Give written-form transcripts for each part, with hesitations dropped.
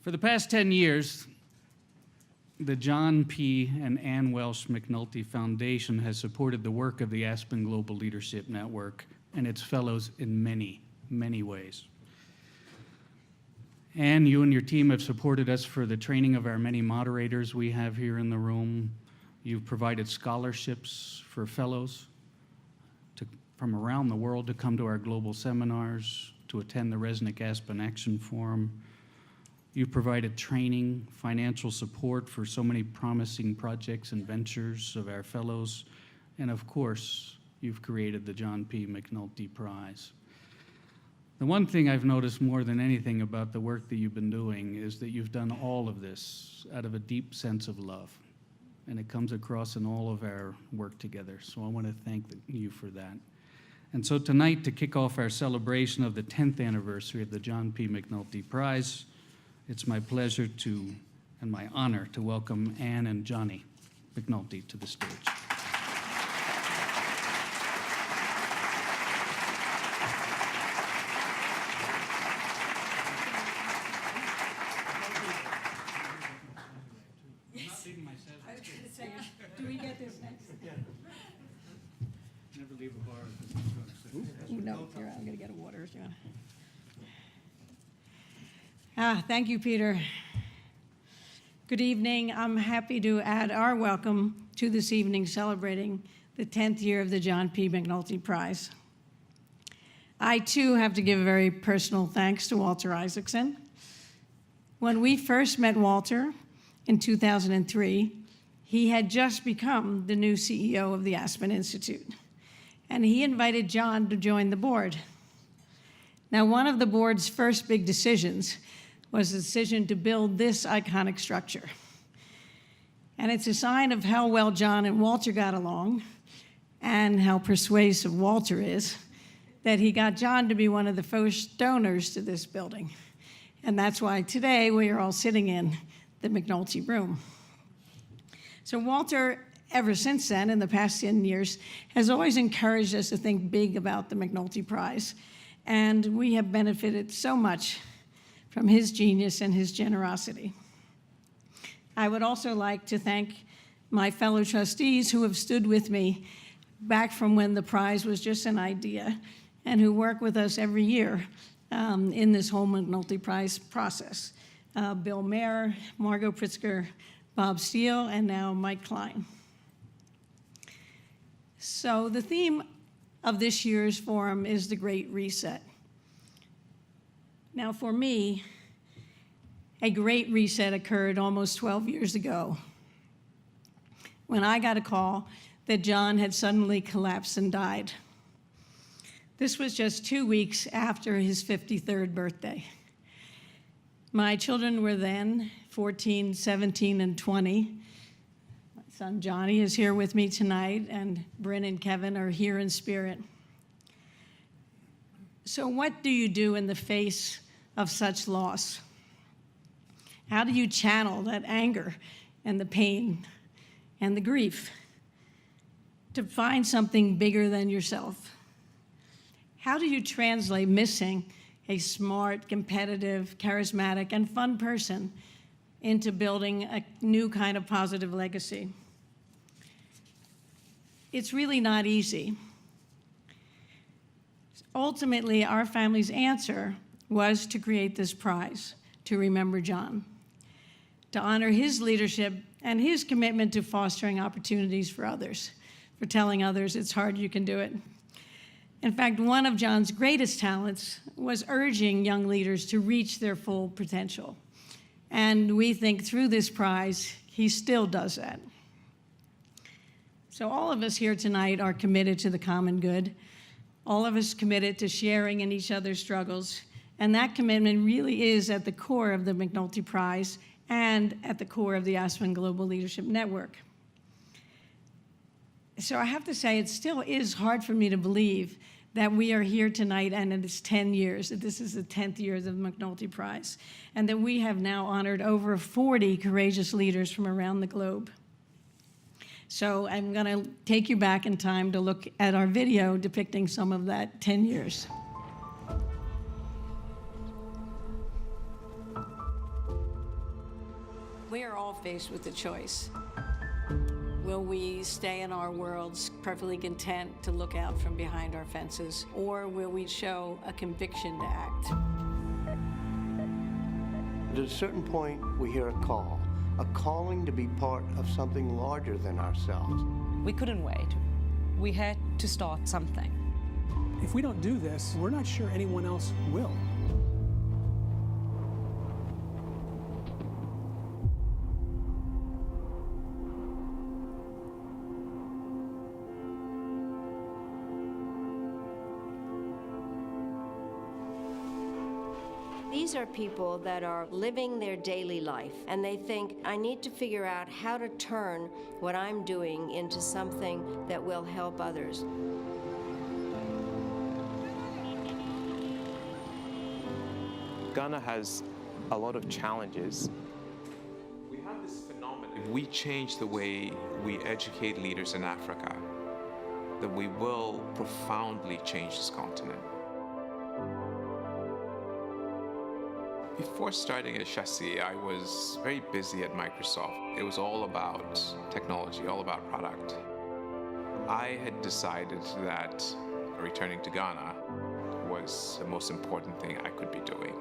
For the past 10 years, the John P. and Anne Welsh McNulty Foundation has supported the work of the Aspen Global Leadership Network and its fellows in many, many ways. Anne, you and your team have supported us for the training of our many moderators we have here in the room. You've provided scholarships for fellows from around the world to come to our global seminars, to attend the Resnick Aspen Action Forum. You've provided training, financial support for so many promising projects and ventures of our fellows. And of course, you've created the John P. McNulty Prize. The one thing I've noticed more than anything about the work that you've been doing is that you've done all of this out of a deep sense of love. And it comes across in all of our work together. So I want to thank you for that. And so tonight, to kick off our celebration of the 10th anniversary of the John P. McNulty Prize, it's my pleasure and my honor to welcome Anne and Johnny McNulty to the stage. Do we get this next? Never leave a bar. No, here, I'm going to get a water. Thank you, Peter. Good evening. I'm happy to add our welcome to this evening celebrating the 10th year of the John P. McNulty Prize. I, too, have to give a very personal thanks to Walter Isaacson. When we first met Walter in 2003, he had just become the new CEO of the Aspen Institute, and he invited John to join the board. Now, one of the board's first big decisions was the decision to build this iconic structure. And it's a sign of how well John and Walter got along and how persuasive Walter is that he got John to be one of the first donors to this building. And that's why today we are all sitting in the McNulty room. So Walter, ever since then, in the past 10 years, has always encouraged us to think big about the McNulty Prize. And we have benefited so much from his genius and his generosity. I would also like to thank my fellow trustees who have stood with me back from when the prize was just an idea and who work with us every year in this whole McNulty Prize process. Bill Mayer, Margot Pritzker, Bob Steele, and now Mike Klein. So the theme of this year's forum is the Great Reset. Now for me, a great reset occurred almost 12 years ago when I got a call that John had suddenly collapsed and died. This was just 2 weeks after his 53rd birthday. My children were then 14, 17, and 20. My son Johnny is here with me tonight, and Bryn and Kevin are here in spirit. So what do you do in the face of such loss? How do you channel that anger and the pain and the grief to find something bigger than yourself? How do you translate missing a smart, competitive, charismatic, and fun person into building a new kind of positive legacy? It's really not easy. Ultimately, our family's answer was to create this prize to remember John, to honor his leadership and his commitment to fostering opportunities for others, for telling others it's hard, you can do it. In fact, one of John's greatest talents was urging young leaders to reach their full potential. And we think through this prize, he still does that. So all of us here tonight are committed to the common good. All of us committed to sharing in each other's struggles. And that commitment really is at the core of the McNulty Prize and at the core of the Aspen Global Leadership Network. So I have to say, it still is hard for me to believe that we are here tonight and it's 10 years, that this is the 10th year of the McNulty Prize, and that we have now honored over 40 courageous leaders from around the globe. So I'm gonna take you back in time to look at our video depicting some of that 10 years. We are all faced with a choice. Will we stay in our worlds perfectly content to look out from behind our fences, or will we show a conviction to act? At a certain point, we hear a call, a calling to be part of something larger than ourselves. We couldn't wait. We had to start something. If we don't do this, we're not sure anyone else will. These are people that are living their daily life, and they think, I need to figure out how to turn what I'm doing into something that will help others. Ghana has a lot of challenges. We have this phenomenon. If we change the way we educate leaders in Africa, then we will profoundly change this continent. Before starting at Chassis, I was very busy at Microsoft. It was all about technology, all about product. I had decided that returning to Ghana was the most important thing I could be doing.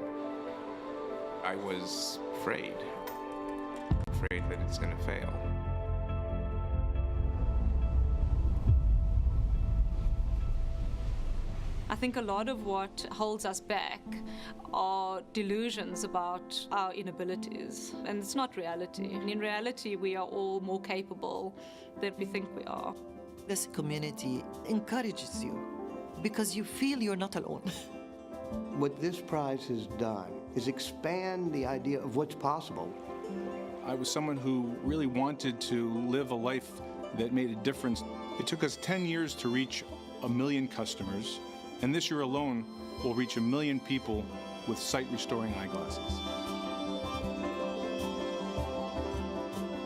I was afraid that it's going to fail. I think a lot of what holds us back are delusions about our inabilities, and it's not reality. And in reality, we are all more capable than we think we are. This community encourages you because you feel you're not alone. What this prize has done is expand the idea of what's possible. I was someone who really wanted to live a life that made a difference. It took us 10 years to reach 1 million customers, and this year alone, we'll reach 1 million people with sight-restoring eyeglasses.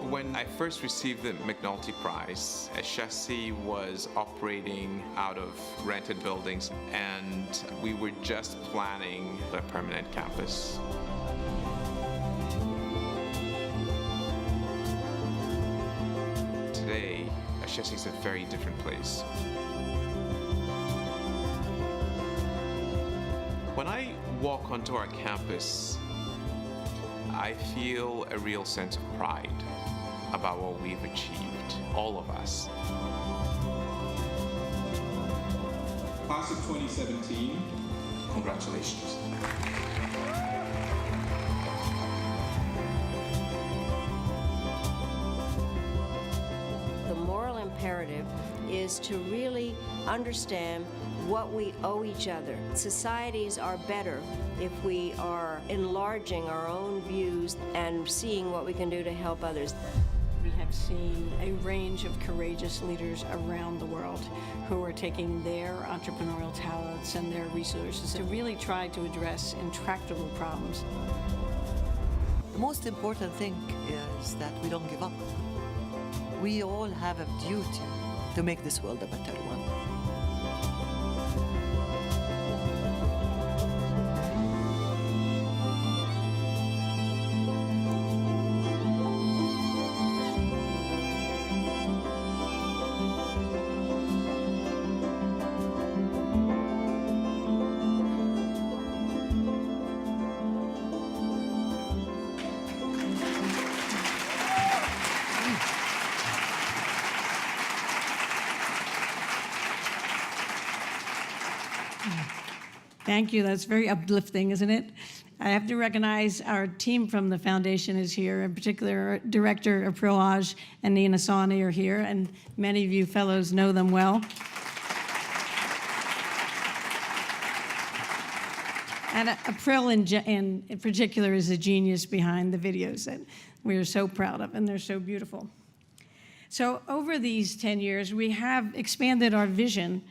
When I first received the McNulty Prize, Chassis was operating out of rented buildings, and we were just planning a permanent campus. Today, Chassis is a very different place. When I walk onto our campus, I feel a real sense of pride about what we've achieved, all of us. Class of 2017, congratulations. The moral imperative is to really understand what we owe each other. Societies are better if we are enlarging our own views and seeing what we can do to help others. We have seen a range of courageous leaders around the world who are taking their entrepreneurial talents and their resources to really try to address intractable problems. The most important thing is that we don't give up. We all have a duty to make this world a better one. Thank you. That's very uplifting, isn't it? I have to recognize our team from the foundation is here. In particular, Director of Prolage and Nina Sawhney are here, and many of you fellows know them well. And April in particular is a genius behind the videos that we are so proud of, and they're so beautiful. So over these 10 years, we have expanded our vision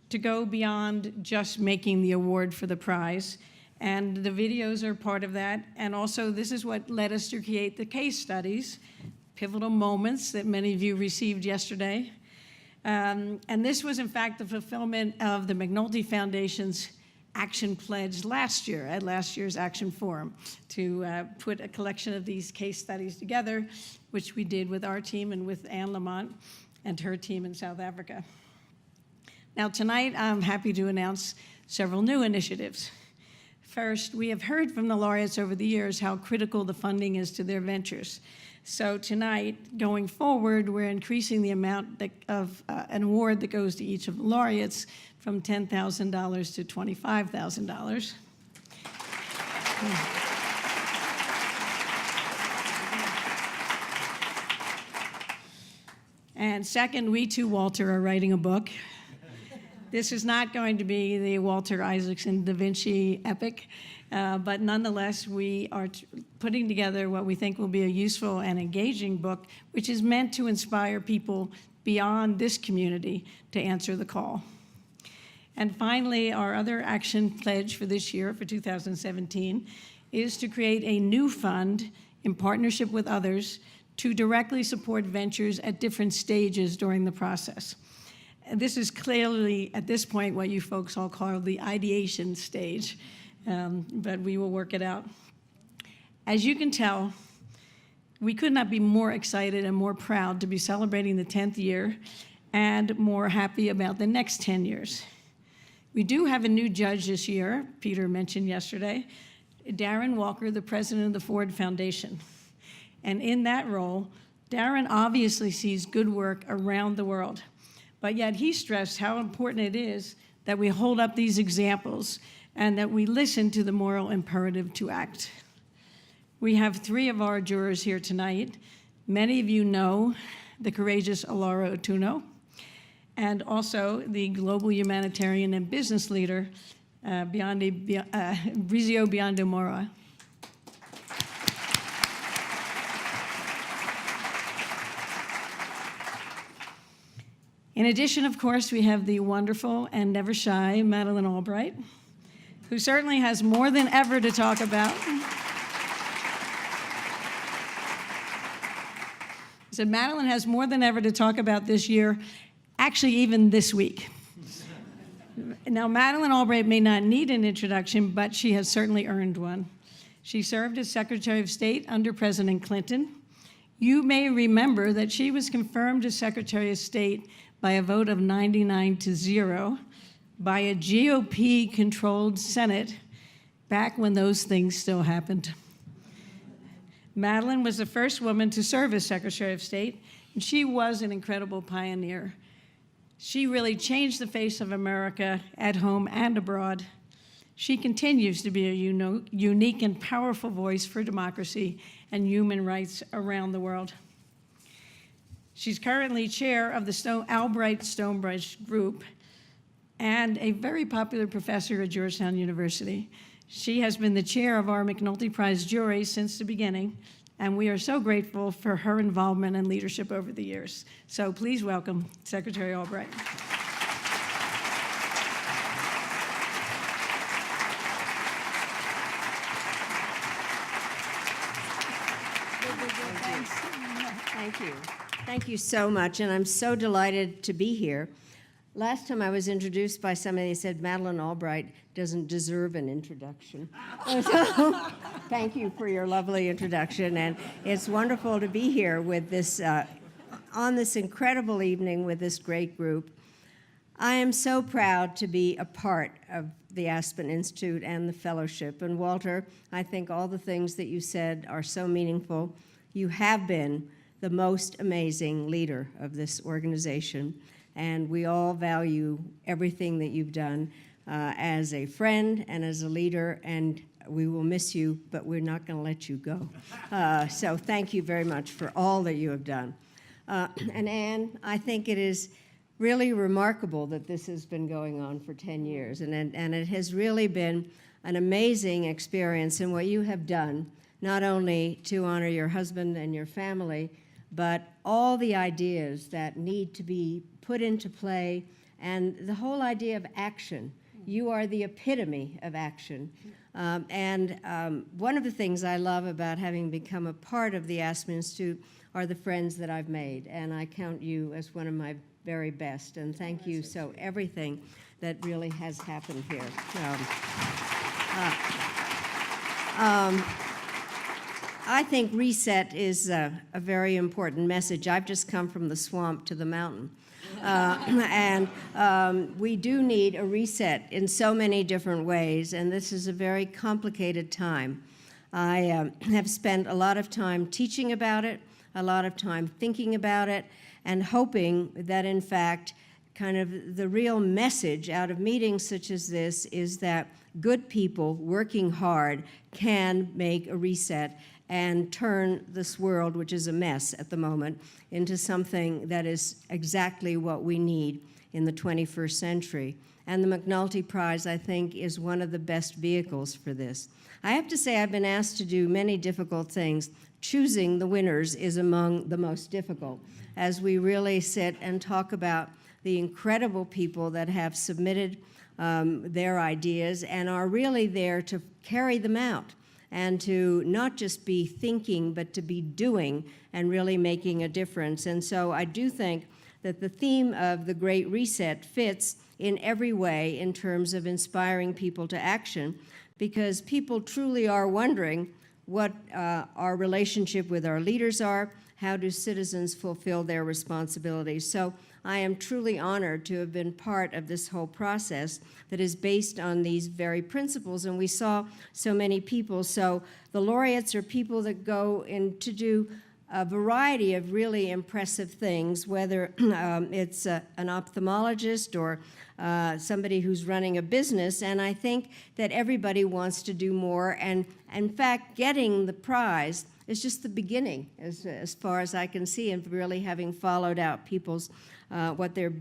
to go beyond just making the award for the prize. And the videos are part of that. And also, this is what led us to create the case studies, pivotal moments that many of you received yesterday. And this was, in fact, the fulfillment of the McNulty Foundation's action pledge last year at last year's Action Forum to put a collection of these case studies together, which we did with our team and with Anne Lamont and her team in South Africa. Now tonight, I'm happy to announce several new initiatives. First, we have heard from the laureates over the years how critical the funding is to their ventures. So tonight, going forward, we're increasing the amount of an award that goes to each of the laureates from $10,000 to $25,000. And second, we too, Walter, are writing a book. This is not going to be the Walter Isaacson Da Vinci epic, but nonetheless, we are putting together what we think will be a useful and engaging book, which is meant to inspire people beyond this community to answer the call. And finally, our other action pledge for this year, for 2017, is to create a new fund in partnership with others to directly support ventures at different stages during the process. This is clearly, at this point, what you folks all call the ideation stage, but we will work it out. As you can tell, we could not be more excited and more proud to be celebrating the 10th year and more happy about the next 10 years. We do have a new judge this year, Peter mentioned yesterday, Darren Walker, the president of the Ford Foundation. And in that role, Darren obviously sees good work around the world. But yet he stressed how important it is that we hold up these examples and that we listen to the moral imperative to act. We have 3 of our jurors here tonight. Many of you know the courageous Alara Otuno, and also the global humanitarian and business leader, Rizio Biondo Mora. In addition, of course, we have the wonderful and never shy Madeline Albright, who certainly has more than ever to talk about. So Madeline has more than ever to talk about this year, actually even this week. Now, Madeline Albright may not need an introduction, but she has certainly earned one. She served as Secretary of State under President Clinton. You may remember that she was confirmed as Secretary of State by a vote of 99-0 by a GOP-controlled Senate back when those things still happened. Madeline was the first woman to serve as Secretary of State, and she was an incredible pioneer. She really changed the face of America at home and abroad. She continues to be a unique and powerful voice for democracy and human rights around the world. She's currently chair of the Albright Stonebridge Group and a very popular professor at Georgetown University. She has been the chair of our McNulty Prize jury since the beginning, and we are so grateful for her involvement and leadership over the years. So please welcome Secretary Albright. Thank you. Thank you so much, and I'm so delighted to be here. Last time I was introduced by somebody, they said Madeline Albright doesn't deserve an introduction. So, thank you for your lovely introduction, and it's wonderful to be here with this, on this incredible evening with this great group. I am so proud to be a part of the Aspen Institute and the fellowship. And Walter, I think all the things that you said are so meaningful. You have been the most amazing leader of this organization, and we all value everything that you've done as a friend and as a leader, and we will miss you, but we're not going to let you go. So thank you very much for all that you have done. And Anne, I think it is really remarkable that this has been going on for 10 years, and it has really been an amazing experience in what you have done, not only to honor your husband and your family, but all the ideas that need to be put into play, and the whole idea of action. You are the epitome of action. One of the things I love about having become a part of the Aspen Institute are the friends that I've made, and I count you as one of my very best, and thank you so everything that really has happened here. I think reset is a very important message. I've just come from the swamp to the mountain. We do need a reset in so many different ways, and this is a very complicated time. I have spent a lot of time teaching about it, a lot of time thinking about it, and hoping that, in fact, kind of the real message out of meetings such as this is that good people working hard can make a reset and turn this world, which is a mess at the moment, into something that is exactly what we need in the 21st century. And the McNulty Prize, I think, is one of the best vehicles for this. I have to say I've been asked to do many difficult things. Choosing the winners is among the most difficult, as we really sit and talk about the incredible people that have submitted their ideas and are really there to carry them out and to not just be thinking, but to be doing and really making a difference. And so I do think that the theme of the Great Reset fits in every way in terms of inspiring people to action, because people truly are wondering what our relationship with our leaders are, how do citizens fulfill their responsibilities. So I am truly honored to have been part of this whole process that is based on these very principles, and we saw so many people. So the laureates are people that go in to do a variety of really impressive things, whether it's an ophthalmologist or somebody who's running a business, and I think that everybody wants to do more, and in fact, getting the prize is just the beginning, as far as I can see, and really having followed out people's what they're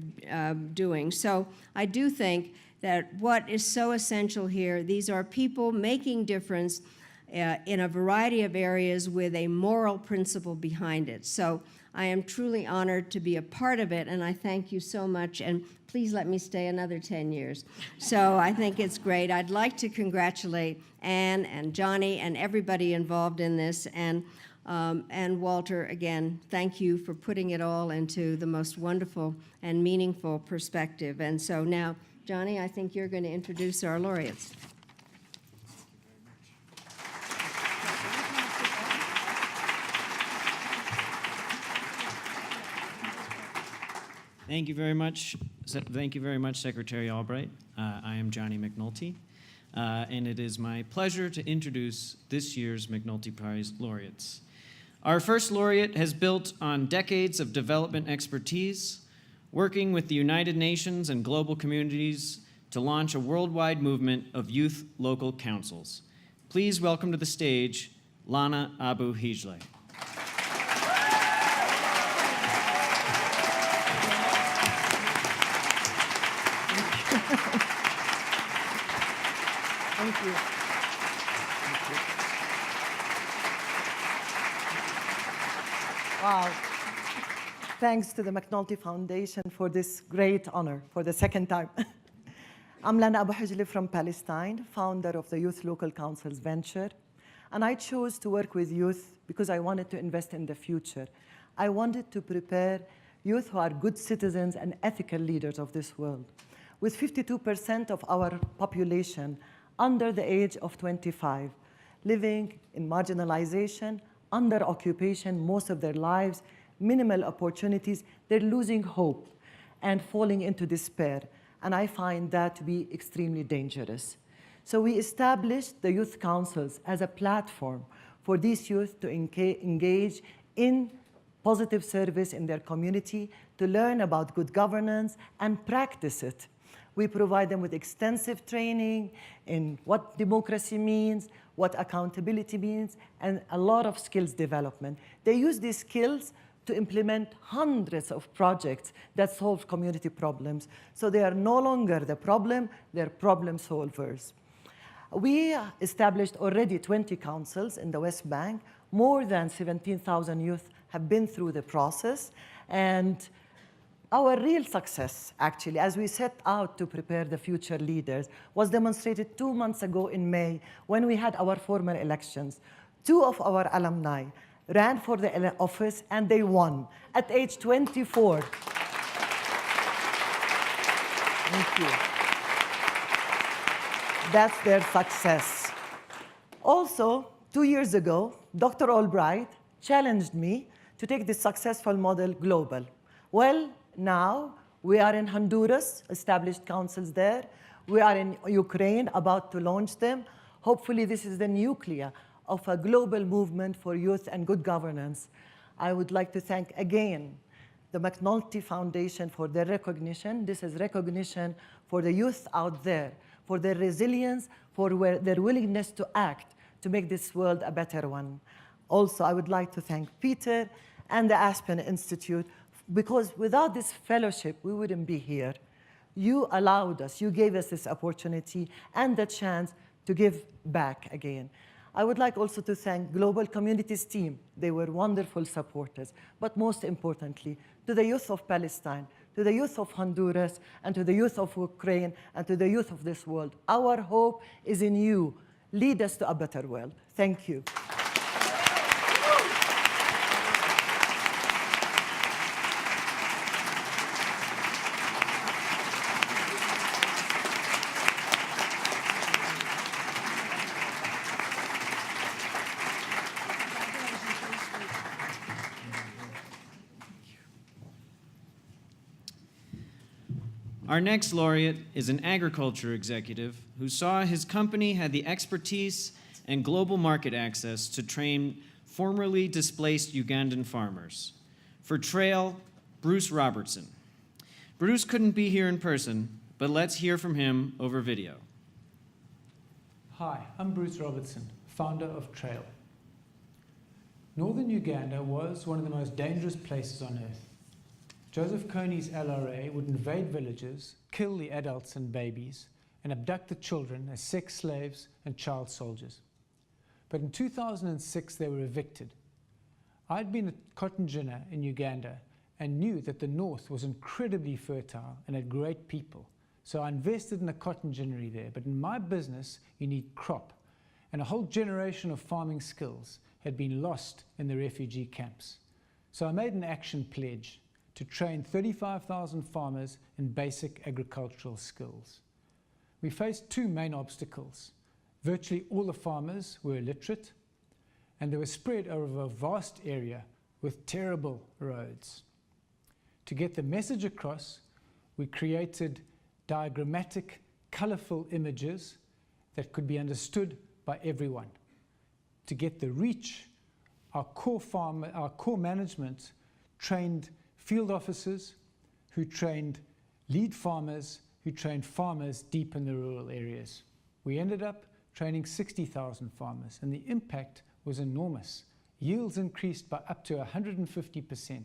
doing. So I do think that what is so essential here, these are people making difference in a variety of areas with a moral principle behind it. So I am truly honored to be a part of it, and I thank you so much, and please let me stay another 10 years. So I think it's great. I'd like to congratulate Anne and Johnny and everybody involved in this, and Walter, again, thank you for putting it all into the most wonderful and meaningful perspective. And so now, Johnny, I think you're going to introduce our laureates. Thank you very much. Thank you very much, Secretary Albright. I am Johnny McNulty, and it is my pleasure to introduce this year's McNulty Prize laureates. Our first laureate has built on decades of development expertise, working with the United Nations and global communities to launch a worldwide movement of youth local councils. Please welcome to the stage Lana Abu Hijle. Thank you. Wow. Thanks to the McNulty Foundation for this great honor for the second time. I'm Lana Abu Hijle from Palestine, founder of the Youth Local Councils venture. And I chose to work with youth because I wanted to invest in the future. I wanted to prepare youth who are good citizens and ethical leaders of this world. With 52% of our population under the age of 25, living in marginalization, under occupation most of their lives, minimal opportunities, they're losing hope and falling into despair. And I find that to be extremely dangerous. So we established the youth councils as a platform for these youth to engage in positive service in their community, to learn about good governance and practice it. We provide them with extensive training in what democracy means, what accountability means, and a lot of skills development. They use these skills to implement hundreds of projects that solve community problems. So they are no longer the problem, they're problem solvers. We established already 20 councils in the West Bank. More than 17,000 youth have been through the process. And our real success, actually, as we set out to prepare the future leaders, was demonstrated 2 months ago in May when we had our formal elections. 2 of our alumni ran for the office and they won at age 24. Thank you. That's their success. Also, 2 years ago, Dr. Albright challenged me to take this successful model global. Well, now we are in Honduras, established councils there. We are in Ukraine, about to launch them. Hopefully, this is the nucleus of a global movement for youth and good governance. I would like to thank again the McNulty Foundation for their recognition. This is recognition for the youth out there, for their resilience, for their willingness to act to make this world a better one. Also, I would like to thank Peter and the Aspen Institute, because without this fellowship, we wouldn't be here. You allowed us, you gave us this opportunity and the chance to give back again. I would like also to thank Global Communities team. They were wonderful supporters, but most importantly, to the youth of Palestine, to the youth of Honduras, and to the youth of Ukraine, and to the youth of this world. Our hope is in you. Lead us to a better world. Thank you. Our next laureate is an agriculture executive who saw his company had the expertise and global market access to train formerly displaced Ugandan farmers. For Trail, Bruce Robertson. Bruce couldn't be here in person, but let's hear from him over video. Hi, I'm Bruce Robertson, founder of Trail. Northern Uganda was one of the most dangerous places on earth. Joseph Kony's LRA would invade villages, kill the adults and babies, and abduct the children as sex slaves and child soldiers. But in 2006, they were evicted. I'd been a cotton ginner in Uganda and knew that the north was incredibly fertile and had great people. So I invested in a cotton ginnery there. But in my business, you need crop. And a whole generation of farming skills had been lost in the refugee camps. So I made an action pledge to train 35,000 farmers in basic agricultural skills. We faced two main obstacles. Virtually all the farmers were illiterate, and they were spread over a vast area with terrible roads. To get the message across, we created diagrammatic, colorful images that could be understood by everyone. To get the reach, our core management trained field officers who trained lead farmers, who trained farmers deep in the rural areas. We ended up training 60,000 farmers, and the impact was enormous. Yields increased by up to 150%.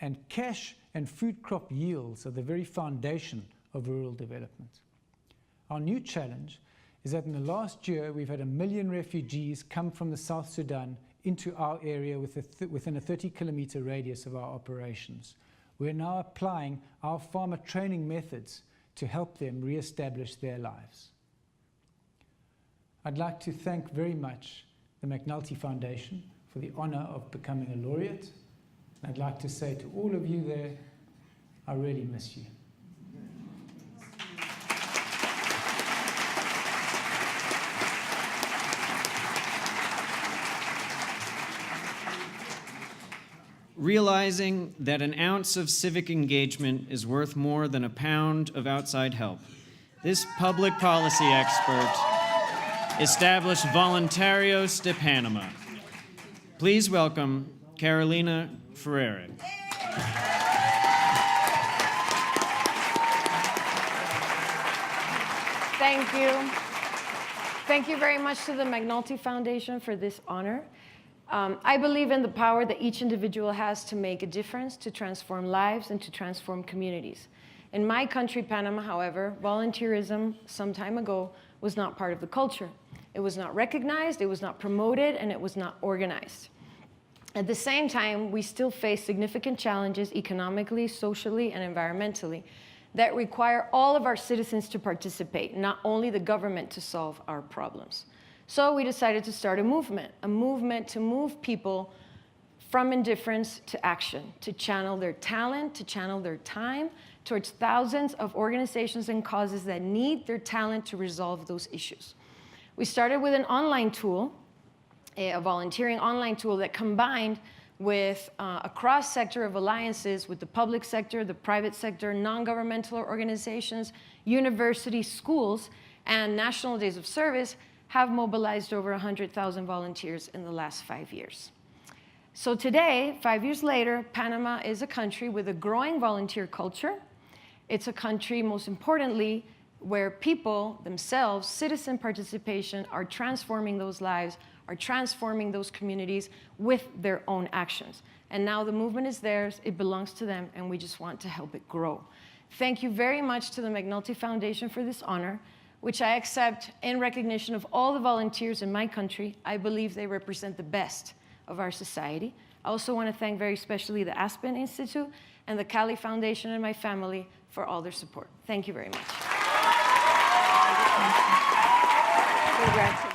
And cash and food crop yields are the very foundation of rural development. Our new challenge is that in the last year, we've had 1 million refugees come from the South Sudan into our area within a 30-kilometer radius of our operations. We're now applying our farmer training methods to help them re-establish their lives. I'd like to thank very much the McNulty Foundation for the honor of becoming a laureate. And I'd like to say to all of you there, I really miss you. Realizing that an ounce of civic engagement is worth more than a pound of outside help, this public policy expert established Voluntarios de Panama. Please welcome Karolina Ferreira. Thank you. Thank you very much to the McNulty Foundation for this honor. I believe in the power that each individual has to make a difference, to transform lives, and to transform communities. In my country, Panama, however, volunteerism some time ago was not part of the culture. It was not recognized, it was not promoted, and it was not organized. At the same time, we still face significant challenges economically, socially, and environmentally that require all of our citizens to participate, not only the government to solve our problems. So we decided to start a movement to move people from indifference to action, to channel their talent, to channel their time, towards thousands of organizations and causes that need their talent to resolve those issues. We started with an online tool, a volunteering online tool that combined with a cross-sector of alliances with the public sector, the private sector, non-governmental organizations, universities, schools, and national days of service have mobilized over 100,000 volunteers in the last 5 years. So today, 5 years later, Panama is a country with a growing volunteer culture. It's a country, most importantly, where people themselves, citizen participation, are transforming those lives, are transforming those communities with their own actions. And now the movement is theirs, it belongs to them, and we just want to help it grow. Thank you very much to the McNulty Foundation for this honor, which I accept in recognition of all the volunteers in my country. I believe they represent the best of our society. I also want to thank very especially the Aspen Institute and the Cali Foundation and my family for all their support. Thank you very much. Congrats.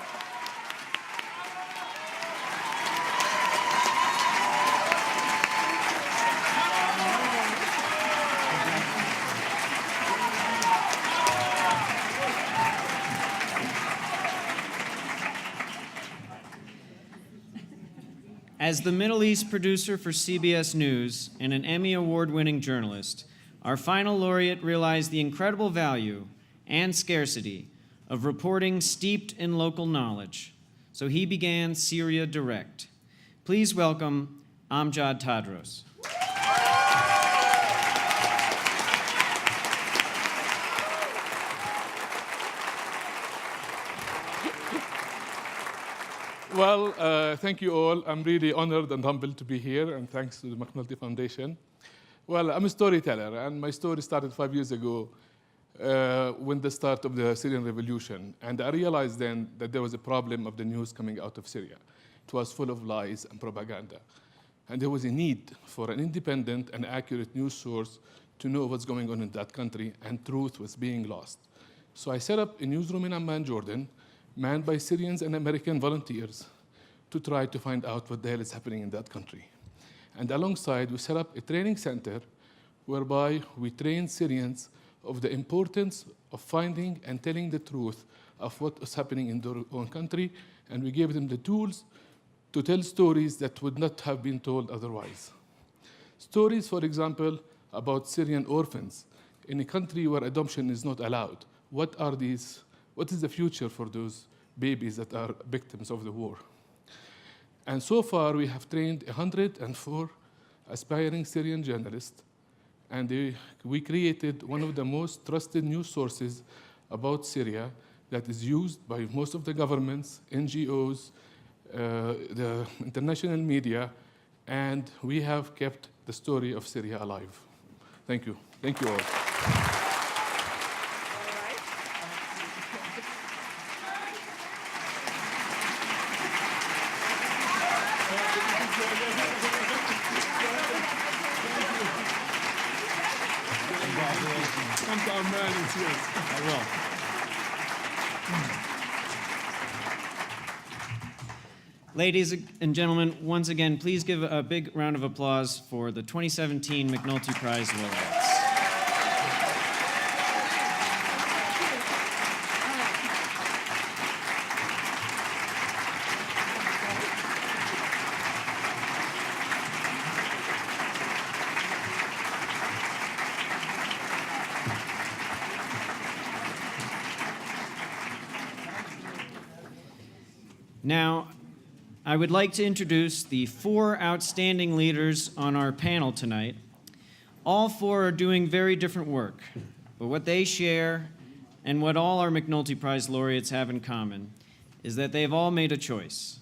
As the Middle East producer for CBS News and an Emmy Award-winning journalist, our final laureate realized the incredible value and scarcity of reporting steeped in local knowledge. So he began Syria Direct. Please welcome Amjad Tadros. Well, thank you all. I'm really honored and humbled to be here, and thanks to the McNulty Foundation. Well, I'm a storyteller, and my story started 5 years ago when the start of the Syrian revolution. And I realized then that there was a problem of the news coming out of Syria. It was full of lies and propaganda. And there was a need for an independent and accurate news source to know what's going on in that country, and truth was being lost. So I set up a newsroom in Amman, Jordan, manned by Syrians and American volunteers to try to find out what the hell is happening in that country. And alongside, we set up a training center whereby we train Syrians of the importance of finding and telling the truth of what is happening in their own country, and we gave them the tools to tell stories that would not have been told otherwise. Stories, for example, about Syrian orphans in a country where adoption is not allowed. What is the future for those babies that are victims of the war? And so far, we have trained 104 aspiring Syrian journalists, and we created one of the most trusted news sources about Syria that is used by most of the governments, NGOs, the international media, and we have kept the story of Syria alive. Thank you. Thank you all. I will. Ladies and gentlemen, once again, please give a big round of applause for the 2017 McNulty Prize laureates. Now, I would like to introduce the 4 outstanding leaders on our panel tonight. All 4 are doing very different work, but what they share and what all our McNulty Prize laureates have in common is that they've all made a choice.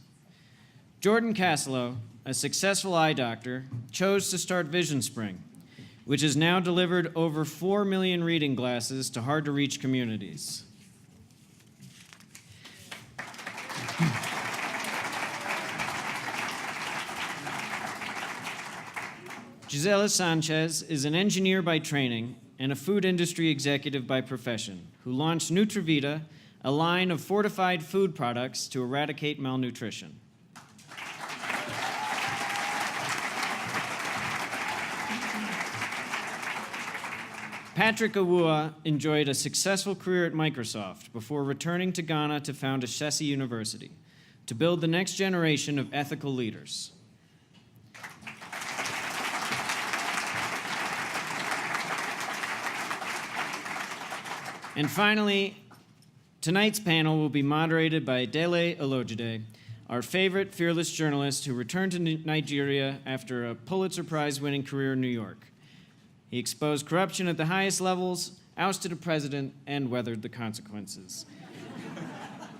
Jordan Caslow, a successful eye doctor, chose to start Vision Spring, which has now delivered over 4 million reading glasses to hard-to-reach communities. Gisela Sanchez is an engineer by training and a food industry executive by profession, who launched Nutravita, a line of fortified food products to eradicate malnutrition. Patrick Awuah enjoyed a successful career at Microsoft before returning to Ghana to found Ashesi University to build the next generation of ethical leaders. And finally, tonight's panel will be moderated by Dele Olojide, our favorite fearless journalist who returned to Nigeria after a Pulitzer Prize-winning career in New York. He exposed corruption at the highest levels, ousted a president, and weathered the consequences.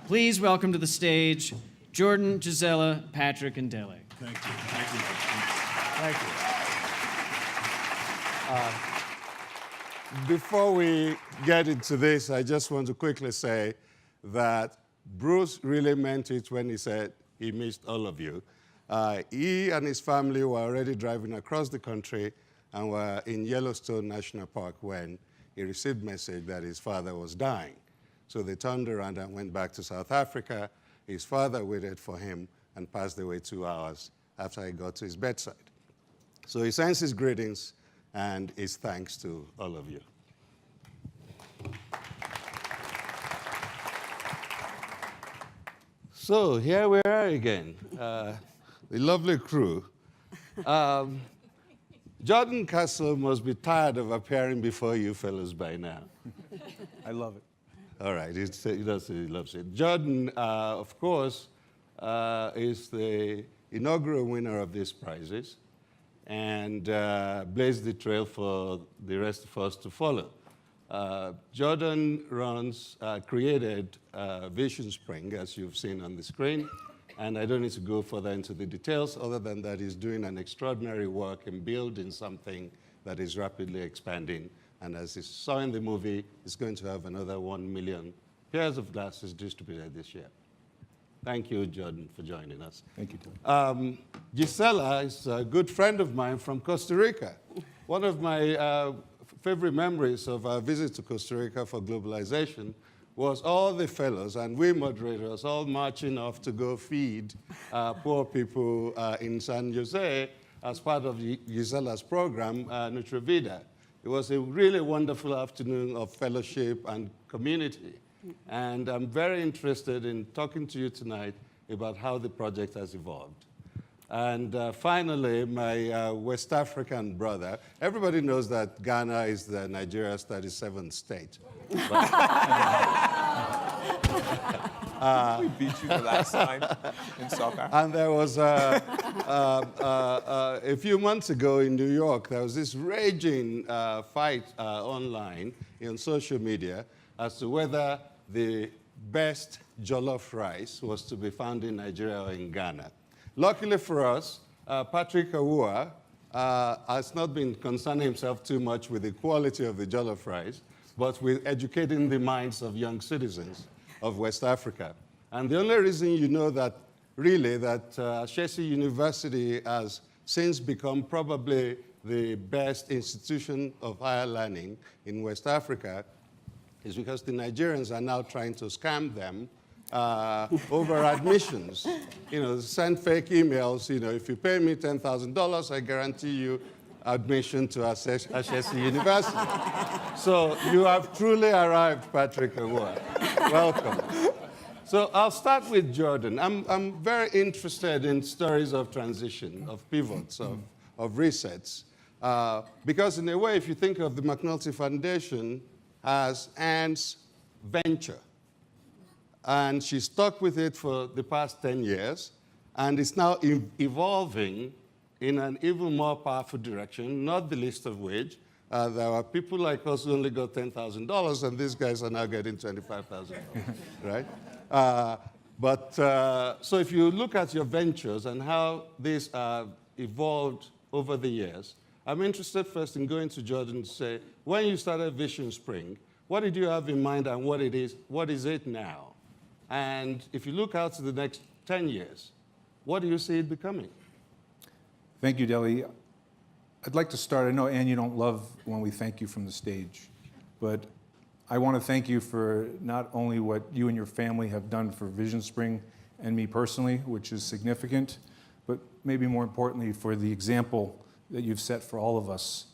Please welcome to the stage Jordan, Gisela, Patrick, and Dele. Thank you. Thank you. Thank you. Before we get into this, I just want to quickly say that Bruce really meant it when he said he missed all of you. He and his family were already driving across the country and were in Yellowstone National Park when he received message that his father was dying. So they turned around and went back to South Africa. His father waited for him and passed away 2 hours after he got to his bedside. So he sends his greetings and his thanks to all of you. So here we are again, the lovely crew. Jordan Castle must be tired of appearing before you fellows by now. I love it. All right, he does say he loves it. Jordan, of course, is the inaugural winner of these prizes and blazed the trail for the rest of us to follow. Jordan created Vision Spring, as you've seen on the screen, and I don't need to go further into the details other than that he's doing an extraordinary work in building something that is rapidly expanding. And as you saw in the movie, it's going to have another 1 million pairs of glasses distributed this year. Thank you, Jordan, for joining us. Thank you, Tom. Gisela is a good friend of mine from Costa Rica. One of my favorite memories of our visit to Costa Rica for globalization was all the fellows and we moderators all marching off to go feed poor people in San Jose as part of Gisela's program, Nutrivida. It was a really wonderful afternoon of fellowship and community. And I'm very interested in talking to you tonight about how the project has evolved. And finally, my West African brother. Everybody knows that Ghana is the Nigeria's 37th state. We beat you the last time in soccer. And there was a few months ago in New York, there was this raging fight online on social media as to whether the best jollof rice was to be found in Nigeria or in Ghana. Luckily for us, Patrick Awuah has not been concerning himself too much with the quality of the jollof rice, but with educating the minds of young citizens of West Africa. And the only reason you know that, really, that Ashesi University has since become probably the best institution of higher learning in West Africa is because the Nigerians are now trying to scam them over admissions. You know, send fake emails, you know, if you pay me $10,000, I guarantee you admission to Ashesi University. So you have truly arrived, Patrick Awuah. Welcome. So I'll start with Jordan. I'm very interested in stories of transition, of pivots, of resets. Because in a way, if you think of the McNulty Foundation as Anne's venture, and she stuck with it for the past 10 years, and it's now evolving in an even more powerful direction, not the least of which there are people like us who only got $10,000, and these guys are now getting $25,000, right? So if you look at your ventures and how these evolved over the years, I'm interested first in going to Jordan to say, when you started Vision Spring, what did you have in mind and what is it now? And if you look out to the next 10 years, what do you see it becoming? Thank you, Dele. I'd like to start. I know, Anne, you don't love when we thank you from the stage, but I want to thank you for not only what you and your family have done for Vision Spring and me personally, which is significant, but maybe more importantly for the example that you've set for all of us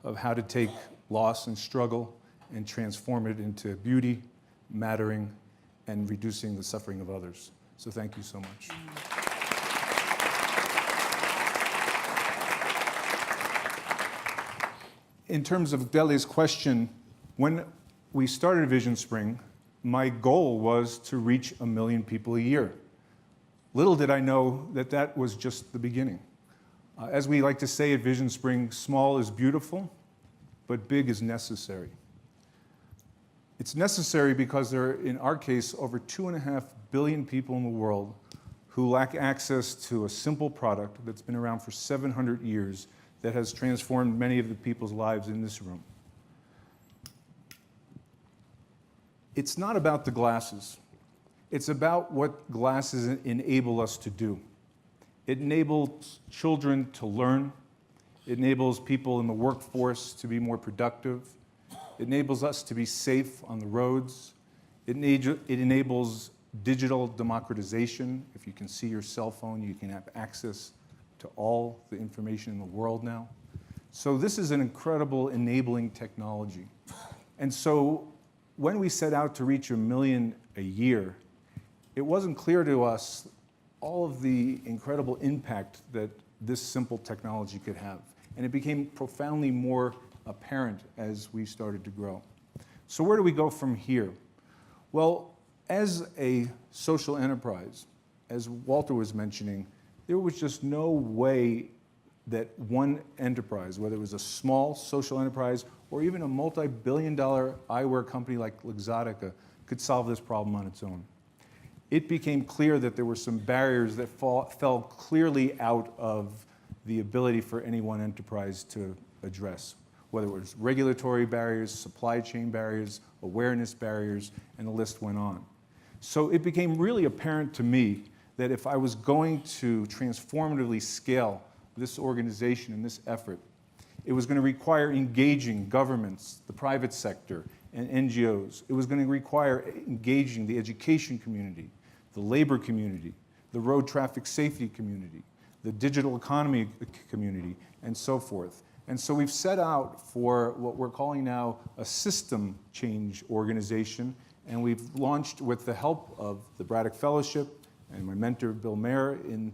of how to take loss and struggle and transform it into beauty, mattering, and reducing the suffering of others. So thank you so much. In terms of Delia's question, when we started Vision Spring, my goal was to reach 1 million people a year. Little did I know that that was just the beginning. As we like to say at Vision Spring, small is beautiful, but big is necessary. It's necessary because there are, in our case, over 2.5 billion people in the world who lack access to a simple product that's been around for 700 years that has transformed many of the people's lives in this room. It's not about the glasses. It's about what glasses enable us to do. It enables children to learn. It enables people in the workforce to be more productive. It enables us to be safe on the roads. It enables digital democratization. If you can see your cell phone, you can have access to all the information in the world now. So this is an incredible enabling technology. And so when we set out to reach 1 million a year, it wasn't clear to us all of the incredible impact that this simple technology could have. And it became profoundly more apparent as we started to grow. So where do we go from here? Well, as a social enterprise, as Walter was mentioning, there was just no way that one enterprise, whether it was a small social enterprise or even a multi-billion-dollar eyewear company like Luxottica, could solve this problem on its own. It became clear that there were some barriers that fell clearly out of the ability for any one enterprise to address, whether it was regulatory barriers, supply chain barriers, awareness barriers, and the list went on. So it became really apparent to me that if I was going to transformatively scale this organization and this effort, it was going to require engaging governments, the private sector, and NGOs. It was going to require engaging the education community, the labor community, the road traffic safety community, the digital economy community, and so forth. And so we've set out for what we're calling now a system change organization, and we've launched, with the help of the Braddock Fellowship and my mentor Bill Mayer in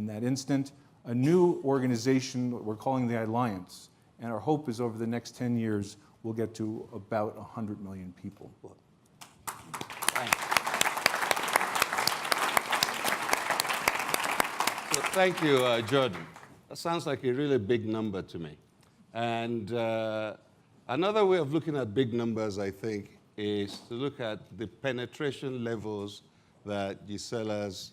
that instant, a new organization that we're calling the Alliance. And our hope is over the next 10 years, we'll get to about 100 million people. So thank you, Jordan. That sounds like a really big number to me. And another way of looking at big numbers, I think, is to look at the penetration levels that Gisela's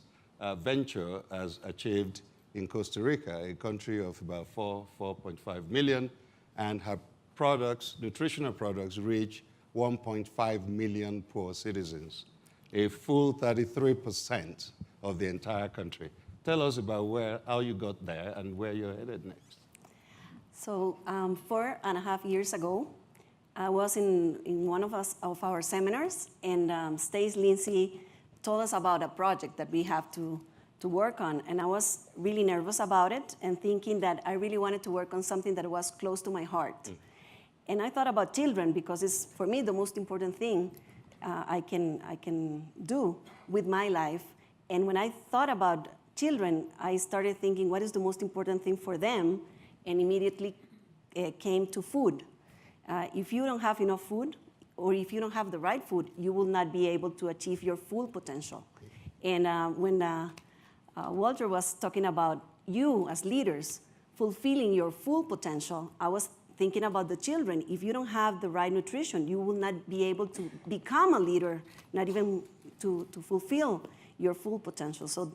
venture has achieved in Costa Rica, a country of about 4.5 million, and her products, nutritional products, reach 1.5 million poor citizens, a full 33% of the entire country. Tell us about how you got there and where you're headed next. So 4.5 years ago, I was in one of our seminars, and Stace Lindsay told us about a project that we have to work on. And I was really nervous about it and thinking that I really wanted to work on something that was close to my heart. And I thought about children because it's, for me, the most important thing I can do with my life. And when I thought about children, I started thinking, what is the most important thing for them? And immediately came to food. If you don't have enough food, or if you don't have the right food, you will not be able to achieve your full potential. And when Walter was talking about you as leaders fulfilling your full potential, I was thinking about the children. If you don't have the right nutrition, you will not be able to become a leader, not even to fulfill your full potential. So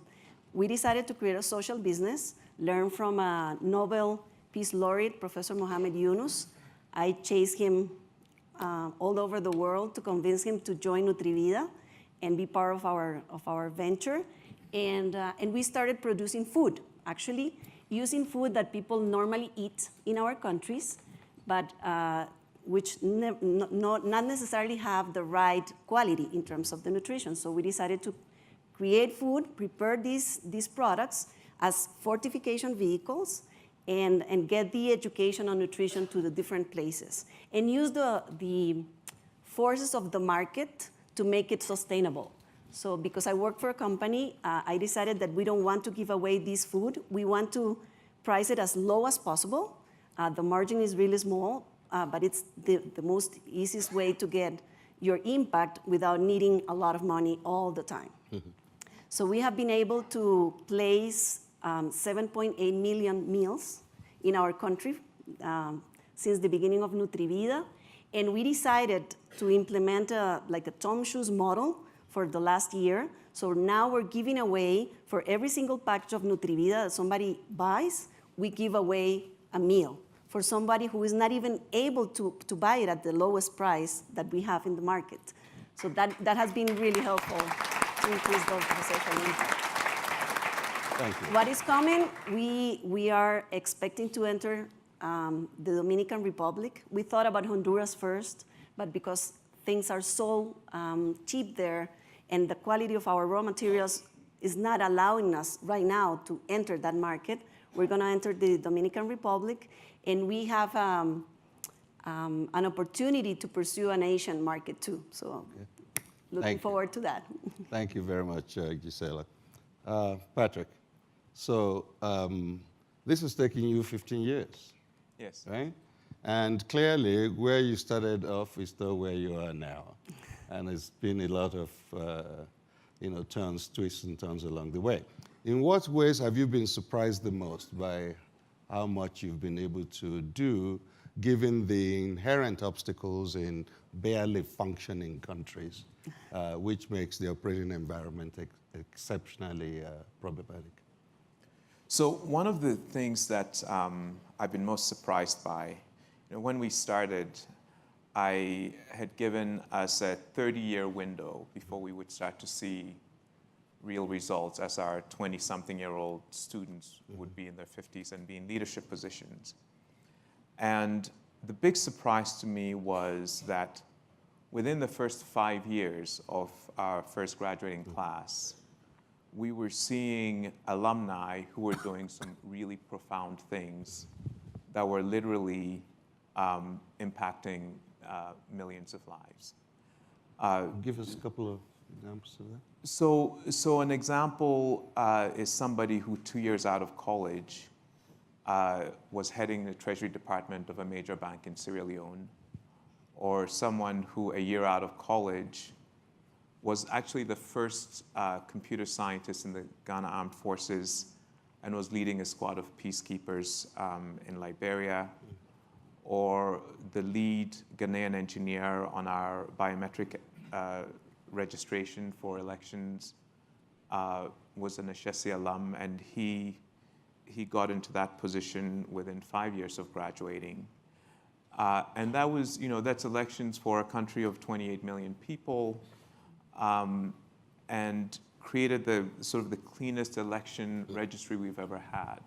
we decided to create a social business, learn from a Nobel Peace Laureate, Professor Mohamed Yunus. I chased him all over the world to convince him to join Nutrivida and be part of our venture. And we started producing food, actually, using food that people normally eat in our countries, but which not necessarily have the right quality in terms of the nutrition. So we decided to create food, prepare these products as fortification vehicles, and get the education on nutrition to the different places and use the forces of the market to make it sustainable. So because I work for a company, I decided that we don't want to give away this food. We want to price it as low as possible. The margin is really small, but it's the most easiest way to get your impact without needing a lot of money all the time. So we have been able to place 7.8 million meals in our country since the beginning of NutriVida. And we decided to implement like a Tom Shoes model for the last year. So now we're giving away, for every single package of NutriVida that somebody buys, we give away a meal for somebody who is not even able to buy it at the lowest price that we have in the market. So that has been really helpful to increase the social impact. Thank you. What is coming? We are expecting to enter the Dominican Republic. We thought about Honduras first, but because things are so cheap there and the quality of our raw materials is not allowing us right now to enter that market, we're going to enter the Dominican Republic, and we have an opportunity to pursue an Asian market too. So looking forward to that. Thank you very much, Gisela. Patrick, so this has taken you 15 years. Yes. Right? And clearly, where you started off is still where you are now. And there's been a lot of turns, twists and turns along the way. In what ways have you been surprised the most by how much you've been able to do, given the inherent obstacles in barely functioning countries, which makes the operating environment exceptionally problematic? So one of the things that I've been most surprised by, when we started, I had given us a 30-year window before we would start to see real results, as our 20-something-year-old students would be in their 50s and be in leadership positions. And the big surprise to me was that within the first 5 years of our first graduating class, we were seeing alumni who were doing some really profound things that were literally impacting millions of lives. Give us a couple of examples of that. So an example is somebody who 2 years out of college was heading the Treasury Department of a major bank in Sierra Leone, or someone who a year out of college was actually the first computer scientist in the Ghana Armed Forces and was leading a squad of peacekeepers in Liberia, or the lead Ghanaian engineer on our biometric registration for elections was an Ashesi alum, and he got into that position within 5 years of graduating. And that was, that's elections for a country of 28 million people, and created the sort of the cleanest election registry we've ever had.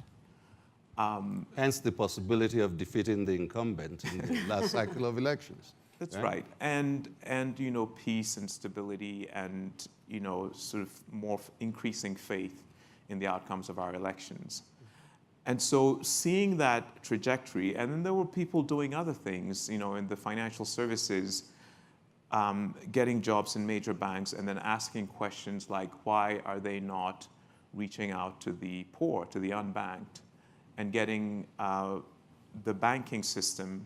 Hence the possibility of defeating the incumbent in the last cycle of elections. That's right. And peace and stability and, sort of more increasing faith in the outcomes of our elections. And so seeing that trajectory, and then there were people doing other things, in the financial services, getting jobs in major banks, and then asking questions like, why are they not reaching out to the poor, to the unbanked, and getting the banking system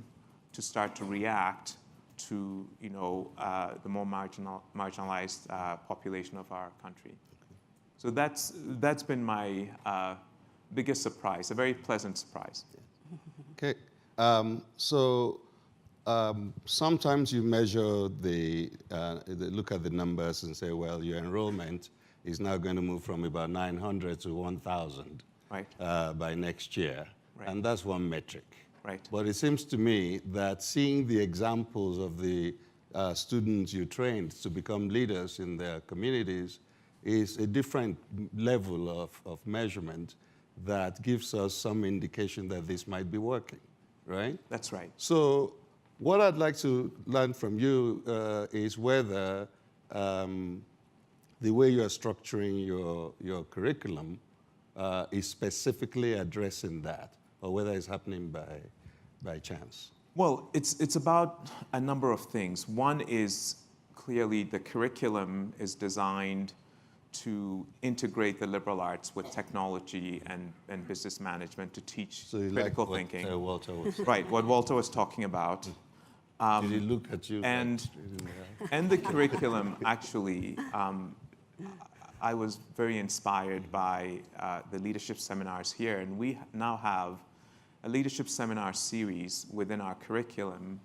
to start to react to the more marginalized population of our country. So that's been my biggest surprise, a very pleasant surprise. Okay, sometimes you measure look at the numbers and say, well, your enrollment is now going to move from about 900 to 1,000 by next year, and that's one metric. Right. But it seems to me that seeing the examples of the students you trained to become leaders in their communities is a different level of measurement that gives us some indication that this might be working, right? That's right. So what I'd like to learn from you is whether the way you are structuring your curriculum is specifically addressing that. or whether it's happening by chance? Well, it's about a number of things. One is clearly the curriculum is designed to integrate the liberal arts with technology and business management to teach critical thinking. What Walter was right, what Walter was talking about. Did he look at you? And the curriculum, actually, I was very inspired by the leadership seminars here, and we now have a leadership seminar series within our curriculum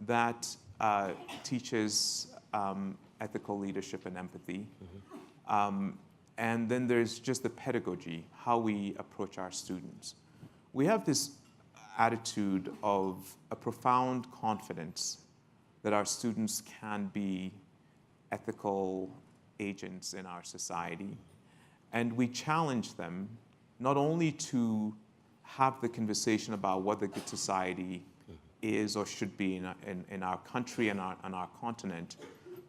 that teaches ethical leadership and empathy. And then there's just the pedagogy, how we approach our students. We have this attitude of a profound confidence that our students can be ethical agents in our society. And we challenge them not only to have the conversation about what the good society is or should be in our country and on our continent,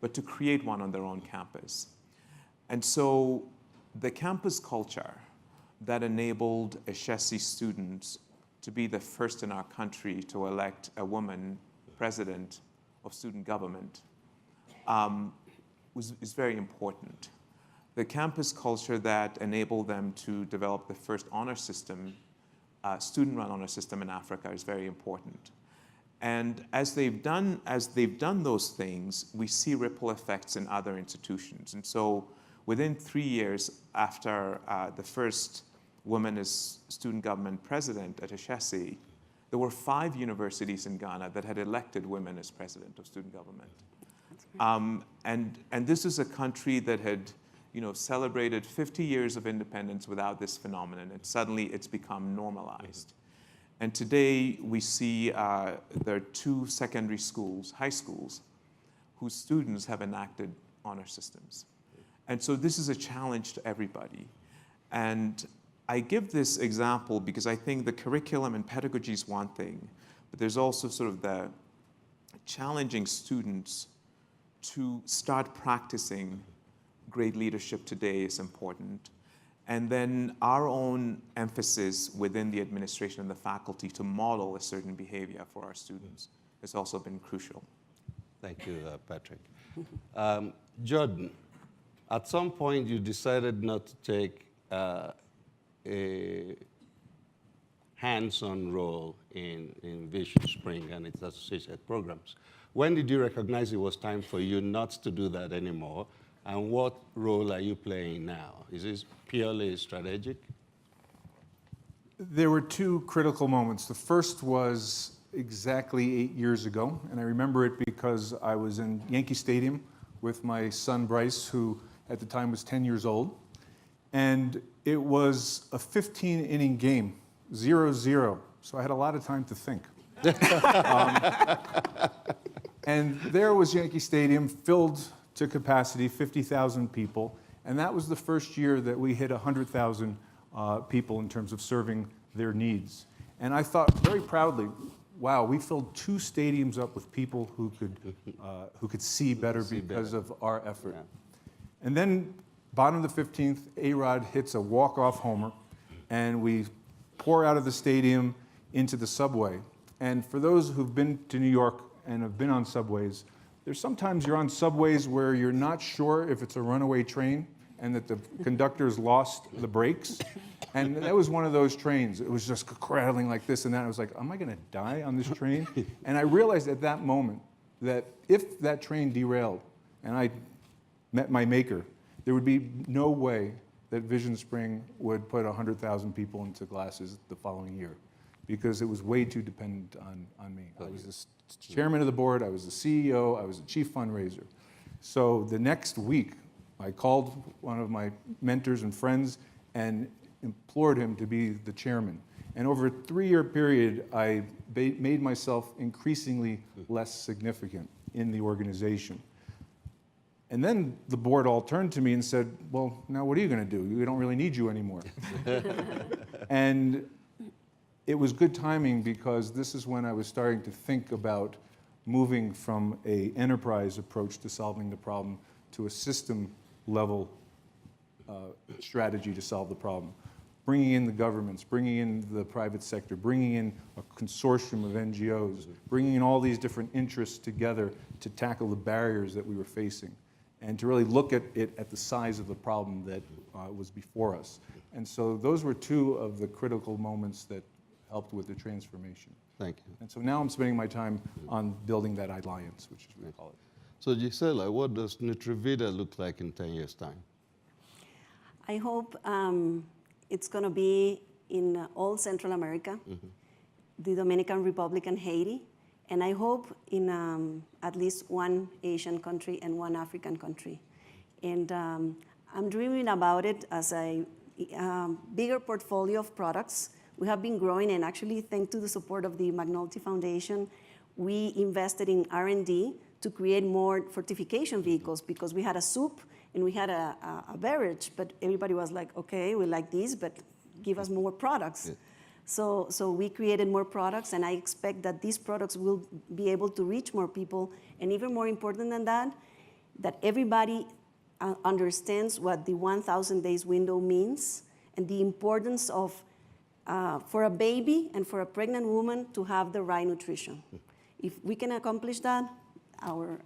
but to create one on their own campus. And so the campus culture that enabled Ashesi students to be the first in our country to elect a woman president of student government is very important. The campus culture that enabled them to develop the first honor system, student-run honor system in Africa, is very important. And as they've done those things, we see ripple effects in other institutions. And so within 3 years after the first woman as student government president at Ashesi, there were 5 universities in Ghana that had elected women as president of student government. And this is a country that had celebrated 50 years of independence without this phenomenon, and suddenly it's become normalized. And today we see there are 2 secondary schools, high schools, whose students have enacted honor systems. And so this is a challenge to everybody. And I give this example because I think the curriculum and pedagogy is one thing, but there's also sort of the challenging students to start practicing great leadership today is important. And then our own emphasis within the administration and the faculty to model a certain behavior for our students has also been crucial. Thank you, Patrick. Jordan, at some point you decided not to take a hands-on role in Vision Spring and its associated programs. When did you recognize it was time for you not to do that anymore? And what role are you playing now? Is this purely strategic? There were 2 critical moments. The first was exactly 8 years ago, and I remember it because I was in Yankee Stadium with my son Bryce, who at the time was 10 years old, and it was a 15-inning game, 0-0, so I had a lot of time to think. And there was Yankee Stadium, filled to capacity, 50,000 people, and that was the first year that we hit 100,000 people in terms of serving their needs. And I thought very proudly, wow, we filled 2 stadiums up with people who could see better because of our effort. Yeah. And then, bottom of the 15th, A-Rod hits a walk-off homer, and we pour out of the stadium into the subway. And for those who've been to New York and have been on subways, there's sometimes you're on subways where you're not sure if it's a runaway train and that the conductor's lost the brakes. And that was one of those trains. It was just rattling like this and that. I was like, am I gonna die on this train? And I realized at that moment that if that train derailed and I met my maker, there would be no way that Vision Spring would put 100,000 people into classes the following year, because it was way too dependent on me. I was the chairman of the board, I was the CEO, I was the chief fundraiser. So the next week, I called one of my mentors and friends and implored him to be the chairman. And over a 3-year period, I made myself increasingly less significant in the organization. And then the board all turned to me and said, well, now what are you going to do? We don't really need you anymore. And it was good timing, because this is when I was starting to think about moving from an enterprise approach to solving the problem to a system level strategy to solve the problem. bringing in the governments, bringing in the private sector, bringing in a consortium of NGOs, bringing in all these different interests together to tackle the barriers that we were facing, and to really look at it at the size of the problem that was before us. And so those were two of the critical moments that helped with the transformation. Thank you. And so now I'm spending my time on building that alliance, which is what we call it. So Gisela, what does Nutrivida look like in 10 years' time? I hope it's going to be in all Central America, the Dominican Republic and Haiti, and I hope in at least one Asian country and one African country. And I'm dreaming about it as a bigger portfolio of products. We have been growing, and actually, thanks to the support of the McNulty Foundation, we invested in R&D to create more fortification vehicles, because we had a soup and we had a beverage, but everybody was like, okay, we like these, but give us more products. Yeah. So we created more products, and I expect that these products will be able to reach more people, and even more important than that, that everybody understands what the 1,000 days window means, and the importance of, for a baby and for a pregnant woman to have the right nutrition. If we can accomplish that, our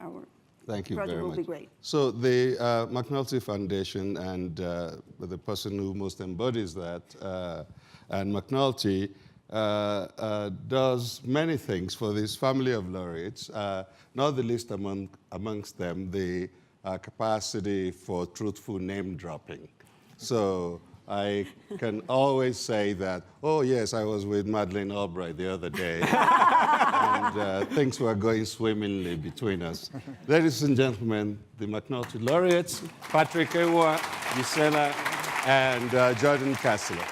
Thank you project very will much. be great. So the McNulty Foundation and the person who most embodies that, and McNulty, does many things for this family of laureates, not the least amongst them the capacity for truthful name dropping. So I can always say that, oh yes, I was with Madeline Albright the other day, and things were going swimmingly between us. Ladies and gentlemen, the McNulty Laureates, Patrick Ewa, Gisela, and Jordan Castile.